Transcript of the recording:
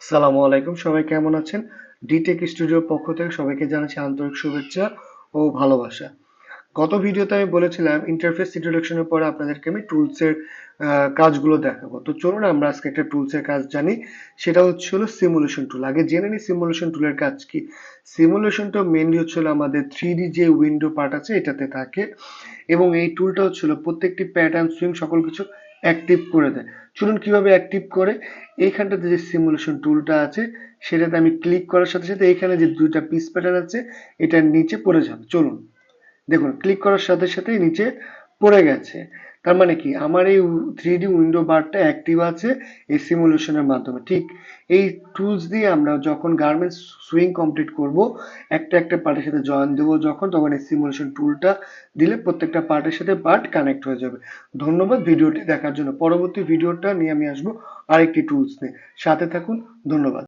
আসসালামু আলাইকুম, সবাই কেমন আছেন? ডিটেক স্টুডিওর পক্ষ থেকে সবাইকে জানাচ্ছি আন্তরিক শুভেচ্ছা ও ভালোবাসা। গত ভিডিওতে আমি বলেছিলাম ইন্টারফেস ইন্ট্রোডাকশনের পরে আপনাদেরকে আমি টুলসের কাজগুলো দেখাবো। তো চলুন আমরা আজকে একটা টুলসের কাজ জানি। সেটা হচ্ছে হলো সিমুলেশন টুল। আগে জেনে নিই সিমুলেশন টুলের কাজ কি। সিমুলেশনটা মেইনলি হচ্ছে হলো আমাদের 3D যে উইন্ডো পার্ট আছে এটাতে থাকে, এবং এই টুলটা হচ্ছে হলো প্রত্যেকটি প্যাটার্ন সুইং সকল কিছু অ্যাক্টিভ করে দেয়। চলুন কিভাবে অ্যাক্টিভ করে। এইখানটাতে যে সিমুলেশন টুলটা আছে সেটাতে আমি ক্লিক করার সাথে সাথে এইখানে যে দুইটা পিস প্যাটার্ন আছে এটার নিচে পড়ে যাবে। চলুন দেখুন, ক্লিক করার সাথে সাথেই নিচে পড়ে গেছে। তার মানে কি আমার এই 3D উইন্ডো বারটা অ্যাক্টিভ আছে এই সিমুলেশনের মাধ্যমে। ঠিক এই টুলস দিয়ে আমরা যখন গার্মেন্টস সুইং কমপ্লিট করব, একটা একটা পার্টের সাথে জয়েন দেবো যখন, তখন এই সিমুলেশন টুলটা দিলে প্রত্যেকটা পার্টের সাথে পার্ট কানেক্ট হয়ে যাবে। ধন্যবাদ ভিডিওটি দেখার জন্য। পরবর্তী ভিডিওটা নিয়ে আমি আসবো আরেকটি টুলস নিয়ে। সাথে থাকুন। ধন্যবাদ।